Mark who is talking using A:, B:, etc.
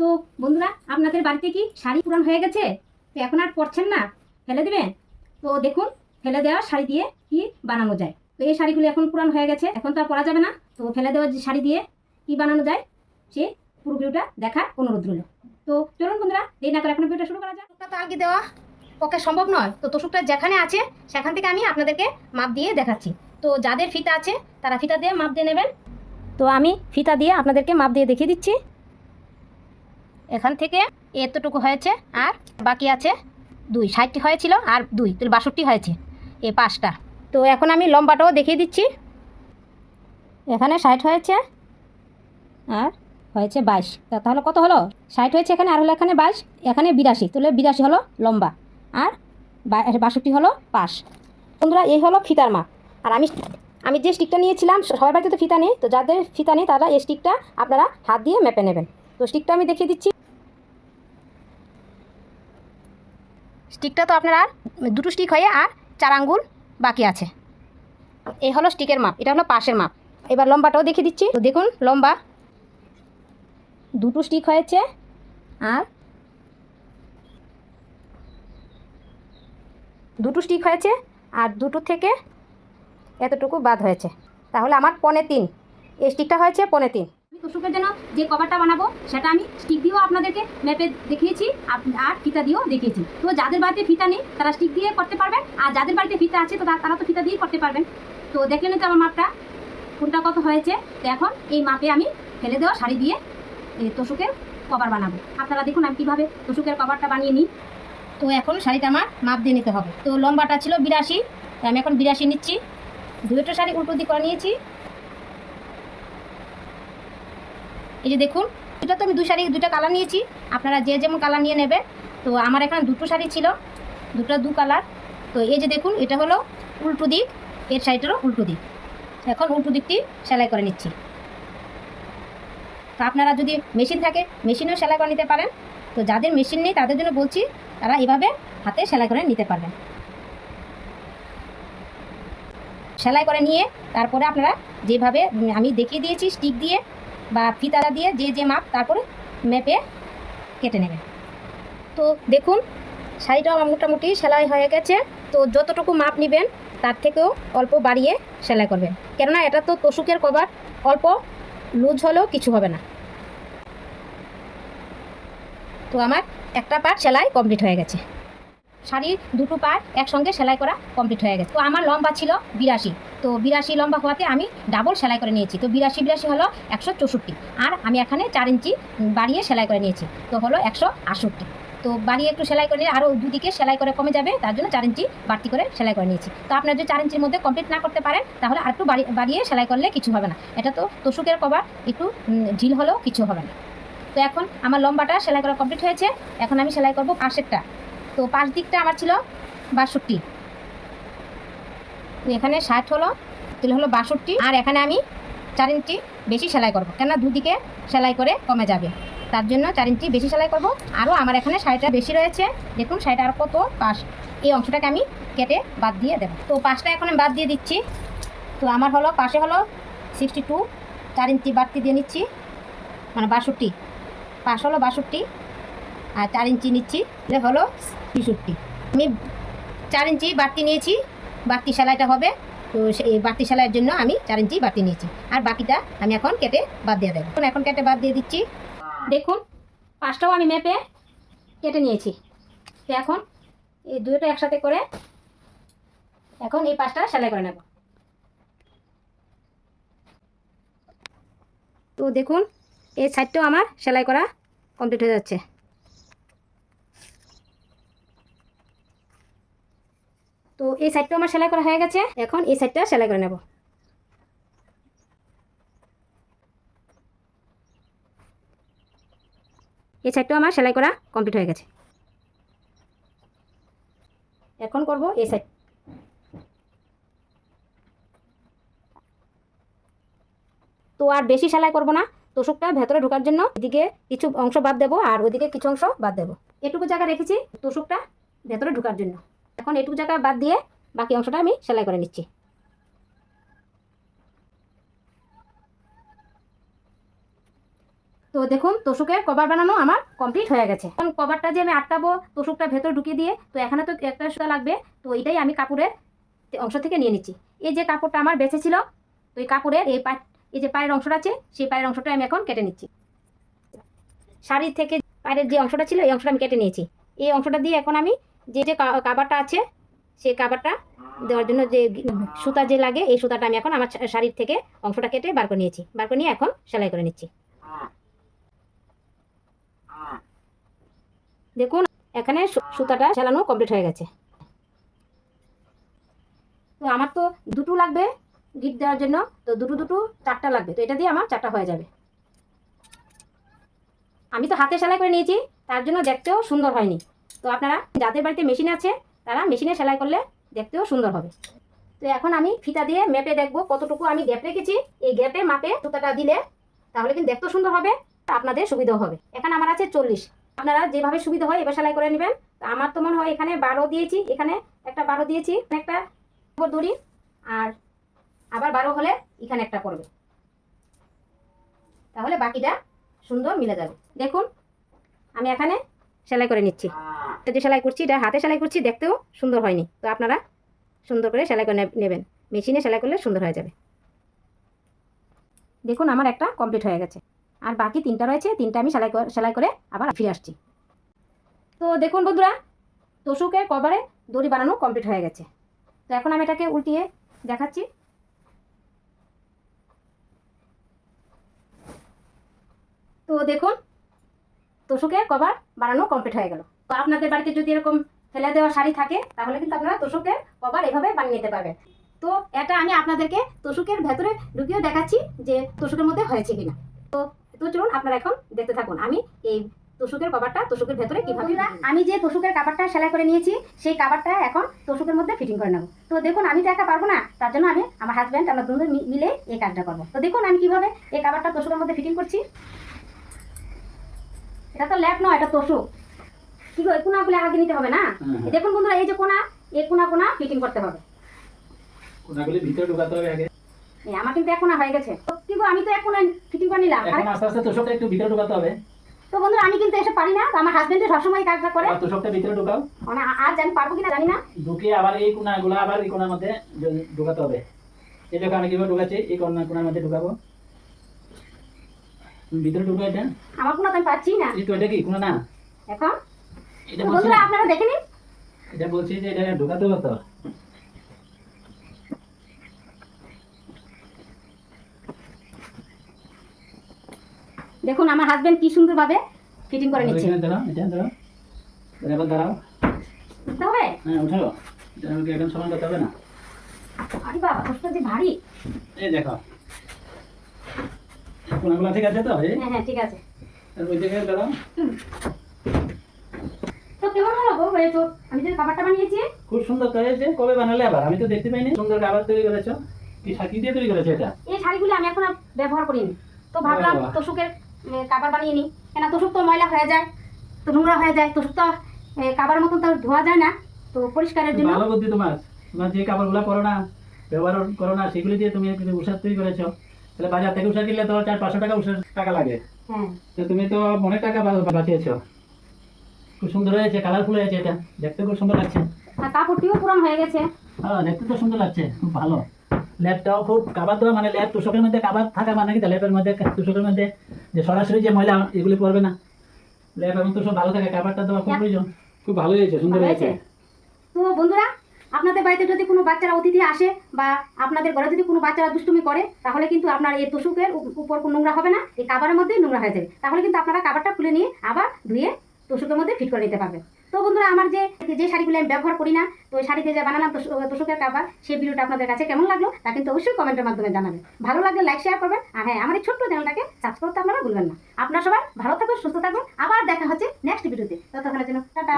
A: তো বন্ধুরা, আপনাদের বাড়িতে কি শাড়ি পুরান হয়ে গেছে, তো এখন আর পরছেন না, ফেলে দিবেন? তো দেখুন, ফেলে দেওয়া শাড়ি দিয়ে কি বানানো যায়। তো এই শাড়িগুলো এখন পুরান হয়ে গেছে, এখন তো আর পরা যাবে না। তো ফেলে দেওয়া যে শাড়ি দিয়ে কি বানানো যায় সে পুরো ভিডিওটা দেখার অনুরোধ রইল। তো চলুন বন্ধুরা, দেরি না করে এখন ভিডিওটা শুরু করা যায়। তোষকটা তো আগে দেওয়া পক্ষে সম্ভব নয়, তো তোষকটা যেখানে আছে সেখান থেকে আমি আপনাদেরকে মাপ দিয়ে দেখাচ্ছি। তো যাদের ফিতা আছে তারা ফিতা দিয়ে মাপ দিয়ে নেবেন। তো আমি ফিতা দিয়ে আপনাদেরকে মাপ দিয়ে দেখিয়ে দিচ্ছি। এখান থেকে এতটুকু হয়েছে, আর বাকি আছে 2, 60টি হয়েছিল আর 2, তাহলে 62 হয়েছে এই 5টা। তো এখন আমি লম্বাটাও দেখিয়ে দিচ্ছি। এখানে 60 হয়েছে আর হয়েছে 22, তাহলে কত হলো? 60 হয়েছে এখানে, আর হলো এখানে 22, এখানে 82, তাহলে 82 হলো লম্বা, আর 62 হলো পাশ। বন্ধুরা, এই হলো ফিতার মাপ। আর আমি যে স্টিকটা নিয়েছিলাম, সবার বাড়িতে তো ফিতা নেই, তো যাদের ফিতা নেই তারা এই স্টিকটা আপনারা হাত দিয়ে মেপে নেবেন। তো স্টিকটা আমি দেখিয়ে দিচ্ছি। স্টিকটা তো আপনার আর 2টো স্টিক হয়ে আর 4 আঙ্গুল বাকি আছে। এই হলো স্টিকের মাপ, এটা হলো পাশের মাপ। এবার লম্বাটাও দেখিয়ে দিচ্ছি। তো দেখুন, লম্বা 2টো স্টিক হয়েছে আর 2টো স্টিক হয়েছে, আর 2টো থেকে এতটুকু বাদ হয়েছে, তাহলে আমার 3.25 এই স্টিকটা হয়েছে 3.25। তোষকের জন্য যে কভারটা বানাবো সেটা আমি স্টিক দিয়েও আপনাদেরকে মেপে দেখিয়েছি আর ফিতা দিয়েও দেখিয়েছি। তো যাদের বাড়িতে ফিতা নেই তারা স্টিক দিয়ে করতে পারবেন, আর যাদের বাড়িতে ফিতা আছে তো তারা তো ফিতা দিয়েই করতে পারবেন। তো দেখলেন তো আমার মাপটা কোনটা কত হয়েছে। তো এখন এই মাপে আমি ফেলে দেওয়া শাড়ি দিয়ে এই তোষকের কভার বানাবো। আপনারা দেখুন আমি কীভাবে তোষকের কভারটা বানিয়ে নিই। তো এখন শাড়িটা আমার মাপ দিয়ে নিতে হবে। তো লম্বাটা ছিল 82, আমি এখন 82 নিচ্ছি। দুটো শাড়ি উল্টো দিক করে নিয়েছি। এই যে দেখুন, এটা তো আমি 2 কালার নিয়েছি, আপনারা যে যেমন কালার নিয়ে নেবে। তো আমার এখানে 2টো শাড়ি ছিল, 2 কালার। তো এই যে দেখুন, এটা হলো উল্টো দিক, এর সাইডেরও উল্টো দিক। এখন উল্টো দিকটি সেলাই করে নিচ্ছি। তো আপনারা যদি মেশিন থাকে মেশিনেও সেলাই করে নিতে পারেন। তো যাদের মেশিন নেই তাদের জন্য বলছি, তারা এভাবে হাতে সেলাই করে নিতে পারবেন। সেলাই করে নিয়ে তারপরে আপনারা যেভাবে আমি দেখিয়ে দিয়েছি স্টিক দিয়ে বা ফিতা দিয়ে যে মাপ, তারপরে মেপে কেটে নেবেন। তো দেখুন, শাড়িটা আমার মোটামুটি সেলাই হয়ে গেছে। তো যতটুকু মাপ নেবেন তার থেকেও অল্প বাড়িয়ে সেলাই করবেন, কেননা এটা তো তোষকের কভার, অল্প লুজ হলেও কিছু হবে না। তো আমার একটা পার্ট সেলাই কমপ্লিট হয়ে গেছে। শাড়ির 2টো পার্ট একসঙ্গে সেলাই করা কমপ্লিট হয়ে গেছে। তো আমার লম্বা ছিল 82, তো 82 লম্বা হওয়াতে আমি ডাবল সেলাই করে নিয়েছি। তো 82 হলো 164, আর আমি এখানে 4 ইঞ্চি বাড়িয়ে সেলাই করে নিয়েছি, তো হলো 168। তো বাড়িয়ে একটু সেলাই করে নিয়ে আরও দুদিকে সেলাই করে কমে যাবে, তার জন্য 4 ইঞ্চি বাড়তি করে সেলাই করে নিয়েছি। তো আপনার যদি 4 ইঞ্চির মধ্যে কমপ্লিট না করতে পারেন তাহলে আরেকটু বাড়িয়ে সেলাই করলে কিছু হবে না। এটা তো তোষকের কভার, একটু ঢিল হলেও কিছু হবে না। তো এখন আমার লম্বাটা সেলাই করা কমপ্লিট হয়েছে। এখন আমি সেলাই করব পাশেরটা। তো পাশ দিকটা আমার ছিল 62, এখানে 60 হলো, তাহলে হলো 62, আর এখানে আমি 4 ইঞ্চি বেশি সেলাই করব, কেননা দুদিকে সেলাই করে কমে যাবে, তার জন্য 4 ইঞ্চি বেশি সেলাই করব। আরও আমার এখানে শাড়িটা বেশি রয়েছে, দেখুন শাড়িটা আর কত পাশ, এই অংশটাকে আমি কেটে বাদ দিয়ে দেবো। তো পাশটা এখন আমি বাদ দিয়ে দিচ্ছি। তো আমার হলো পাশে হলো 62, 4 ইঞ্চি বাড়তি দিয়ে নিচ্ছি, মানে 62, পাশ হলো 62 আর 4 ইঞ্চি নিচ্ছি, এটা হলো 63। আমি 4 ইঞ্চি বাড়তি নিয়েছি, বাড়তি সেলাইটা হবে। তো সেই বাড়তি সেলাইয়ের জন্য আমি 4 ইঞ্চি বাড়তি নিয়েছি, আর বাকিটা আমি এখন কেটে বাদ দিয়ে দেবো। এখন কেটে বাদ দিয়ে দিচ্ছি। দেখুন, পাশটাও আমি মেপে কেটে নিয়েছি। তো এখন এই দুটো একসাথে করে এখন এই পাশটা সেলাই করে নেব। তো দেখুন, এই সাইডটাও আমার সেলাই করা কমপ্লিট হয়ে যাচ্ছে। তো এই সাইডটা আমার সেলাই করা হয়ে গেছে, এখন এই সাইডটা সেলাই করে নেব। এই সাইডটা আমার সেলাই করা কমপ্লিট হয়ে গেছে। এখন করব এই সাইড। তো আর বেশি সেলাই করব না, তোষকটা ভেতরে ঢোকার জন্য এদিকে কিছু অংশ বাদ দেবো আর ওইদিকে কিছু অংশ বাদ দেবো। এটুকু জায়গা রেখেছি তোষকটা ভেতরে ঢোকার জন্য, এখন এটুকু জায়গা বাদ দিয়ে বাকি অংশটা আমি সেলাই করে নিচ্ছি। তো দেখুন তোষকের কভার বানানো আমার কমপ্লিট হয়ে গেছে। এখন কভারটা যে আমি আটকাবো তোষকটা ভেতর ঢুকিয়ে দিয়ে, তো এখানে তো একটা সুতা লাগবে, তো এটাই আমি কাপড়ের অংশ থেকে নিয়ে নিচ্ছি। এই যে কাপড়টা আমার বেঁচে ছিল, তো এই কাপড়ের এই যে পায়ের অংশটা আছে, সেই পায়ের অংশটা আমি এখন কেটে নিচ্ছি। শাড়ির থেকে পায়ের যে অংশটা ছিল এই অংশটা আমি কেটে নিয়েছি। এই অংশটা দিয়ে এখন আমি যে যে কাভারটা আছে সেই কাভারটা দেওয়ার জন্য যে সুতা যে লাগে, এই সুতাটা আমি এখন আমার শাড়ির থেকে অংশটা কেটে বার করে নিয়েছি। বার করে নিয়ে এখন সেলাই করে নিচ্ছি। দেখুন এখানে সুতাটা সেলানো কমপ্লিট হয়ে গেছে। তো আমার তো দুটো লাগবে গিট দেওয়ার জন্য, তো দুটো চারটা লাগবে, তো এটা দিয়ে আমার চারটা হয়ে যাবে। আমি তো হাতে সেলাই করে নিয়েছি, তার জন্য দেখতেও সুন্দর হয়নি। তো আপনারা যাদের বাড়িতে মেশিন আছে তারা মেশিনে সেলাই করলে দেখতেও সুন্দর হবে। তো এখন আমি ফিতা দিয়ে মেপে দেখবো কতটুকু আমি গ্যাপ রেখেছি। এই গ্যাপে মাপে সুতাটা দিলে তাহলে কিন্তু দেখতেও সুন্দর হবে, আপনাদের সুবিধাও হবে। এখানে আমার আছে 40, আপনারা যেভাবে সুবিধা হয় এবার সেলাই করে নেবেন। তো আমার তো মনে হয় এখানে 12 দিয়েছি, এখানে একটা 12 দিয়েছি, একটা দড়ি, আর আবার 12 হলে এখানে একটা পড়বে, তাহলে বাকিটা সুন্দর মিলে যাবে। দেখুন আমি এখানে সেলাই করে নিচ্ছি। যে সেলাই করছি এটা হাতে সেলাই করছি, দেখতেও সুন্দর হয়নি, তো আপনারা সুন্দর করে সেলাই করে নেবেন। মেশিনে সেলাই করলে সুন্দর হয়ে যাবে। দেখুন আমার একটা কমপ্লিট হয়ে গেছে, আর বাকি 3টা রয়েছে, 3টা আমি সেলাই করে আবার ফিরে আসছি। তো দেখুন বন্ধুরা, তোষকের কভারে দড়ি বানানো কমপ্লিট হয়ে গেছে। তো এখন আমি এটাকে উল্টিয়ে দেখাচ্ছি। তো দেখুন তোষকের কভার বানানো কমপ্লিট হয়ে গেল। তো আপনাদের বাড়িতে যদি এরকম ফেলে দেওয়া শাড়ি থাকে তাহলে কিন্তু আপনারা তোষকের কভার এভাবে বানিয়ে নিতে পারবেন। তো এটা আমি আপনাদেরকে তোষকের ভেতরে ঢুকিয়েও দেখাচ্ছি যে তোষকের মধ্যে হয়েছে কিনা। তো চলুন আপনারা এখন দেখতে থাকুন আমি এই তোষকের কভারটা তোষকের ভেতরে কিভাবে। আমি যে তোষকের কাভারটা সেলাই করে নিয়েছি সেই কাভারটা এখন তোষকের মধ্যে ফিটিং করে নেব। তো দেখুন আমি তো একা পারবো না, তার জন্য আমি আমার হাজব্যান্ড আমরা দুজন মিলে এই কাজটা করবো। তো দেখুন আমি কিভাবে এই কাভারটা তোষকের মধ্যে ফিটিং করছি। এটা তো ল্যাপ নয়, এটা তোষক। কি গো, এই কোনাগুলো আগে নিতে হবে না? দেখুন বন্ধুরা এই যে কোনা, এই কোনা ফিটিং করতে হবে।
B: কোনাগুলি ভিতরে ঢোকাতে হবে আগে।
A: আমার কিন্তু এক কোনা হয়ে গেছে। তো কি গো, আমি তো এক কোনা ফিটিং করে নিলাম,
B: এখন আস্তে আস্তে তোষকটা একটু ভিতরে ঢোকাতে হবে।
A: তো বন্ধুরা আমি কিন্তু এসব পারি না, তো আমার হাজবেন্ড সবসময় কাজটা করে।
B: তোষকটা ভিতরে ঢোকাও,
A: মানে আজ আমি পারবো কিনা জানি না।
B: ঢুকিয়ে আবার এই কোনাগুলো আবার এই কোনার মধ্যে ঢোকাতে হবে। এই দেখো আমি কিভাবে ঢোকাচ্ছি, এই কোনার মধ্যে ঢোকাবো। ভিতরে ঢুকো এটা।
A: আমার কোনা তো আমি পাচ্ছি না।
B: এই তো এটা কি কোনা না?
A: এখন
B: এটা
A: বন্ধুরা আপনারা দেখে নিন।
B: এটা বলছি যে এটা ঢোকাতে হবে তো।
A: দেখুন আমার হাজবেন্ড কি সুন্দরভাবে ফিটিং করে নিচ্ছে।
B: এটা দাঁড়াও, এটা দাঁড়াও, এবার দাঁড়াও।
A: বুঝতে হবে?
B: হ্যাঁ উঠাও, এটা আমাকে এখন সমান করতে হবে না।
A: আরে বাবা কষ্ট যে ভারী।
B: এই দেখো কোনাগুলো ঠিক আছে তো?
A: হ্যাঁ ঠিক আছে।
B: ওই জায়গায় দাঁড়াও।
A: তো কেমন হলো গো এই তো আমি যে খাবারটা বানিয়েছি?
B: খুব সুন্দর তো হয়েছে। কবে বানালে আবার? আমি তো দেখতে পাইনি। সুন্দর খাবার তৈরি করেছো। কি শাড়ি দিয়ে তৈরি করেছো এটা?
A: এই শাড়িগুলো আমি এখন আর ব্যবহার করিনি, তো ভাবলাম তোষকের কাবার বানিয়ে নিই। কেন তোষক তো ময়লা হয়ে যায়, তো নোংরা হয়ে যায়, তোষক তো কাবার মতন তো ধোয়া যায় না, তো পরিষ্কারের জন্য।
B: ভালো বুদ্ধি তোমার। তোমার যে কাপড়গুলো পরো না, ব্যবহার করো না, সেগুলি দিয়ে তুমি উষার তৈরি করেছো। তাহলে বাজার থেকে উষা কিনলে তো 400-500 টাকা উষার টাকা লাগে।
A: হ্যাঁ
B: তো তুমি তো অনেক টাকা বাঁচিয়েছো। খুব সুন্দর হয়েছে, কালারফুল হয়েছে, এটা দেখতে খুব সুন্দর লাগছে।
A: আর কাপড়টিও পুরান হয়ে গেছে।
B: হ্যাঁ দেখতে তো সুন্দর লাগছে, খুব ভালো। ল্যাপটাও খুব কাবার দেওয়া, মানে ল্যাপ তোষকের মধ্যে কাবার থাকা মানে কি, ল্যাপের মধ্যে তোষকের মধ্যে যে সরাসরি যে ময়লা এগুলি পড়বে না, ল্যাপ এবং তোষক ভালো থাকে, কাবারটা দেওয়া খুব প্রয়োজন। খুব ভালো হয়েছে, সুন্দর হয়েছে।
A: তো বন্ধুরা আপনাদের বাড়িতে যদি কোনো বাচ্চারা অতিথি আসে বা আপনাদের ঘরে যদি কোনো বাচ্চারা দুষ্টুমি করে, তাহলে কিন্তু আপনার এই তোষকের উপর কোনো নোংরা হবে না, এই কাবারের মধ্যেই নোংরা হয়ে যাবে। তাহলে কিন্তু আপনারা কাবারটা খুলে নিয়ে আবার ধুয়ে তোষকের মধ্যে ফিট করে নিতে পারবেন। তো বন্ধুরা আমার যে শাড়িগুলো আমি ব্যবহার করি না, তো ওই শাড়িতে যে বানালাম তোষকের কাবার, সেই ভিডিওটা আপনাদের কাছে কেমন লাগলো তা কিন্তু অবশ্যই কমেন্টের মাধ্যমে জানাবেন। ভালো লাগলে লাইক শেয়ার করবেন, আর হ্যাঁ আমার এই ছোট্ট চ্যানেলটাকে সাবস্ক্রাইব করতে আপনারা ভুলবেন না। আপনারা সবাই ভালো থাকুন, সুস্থ থাকুন, আবার দেখা হচ্ছে নেক্সট ভিডিওতে। ততক্ষণের জন্য টাটা।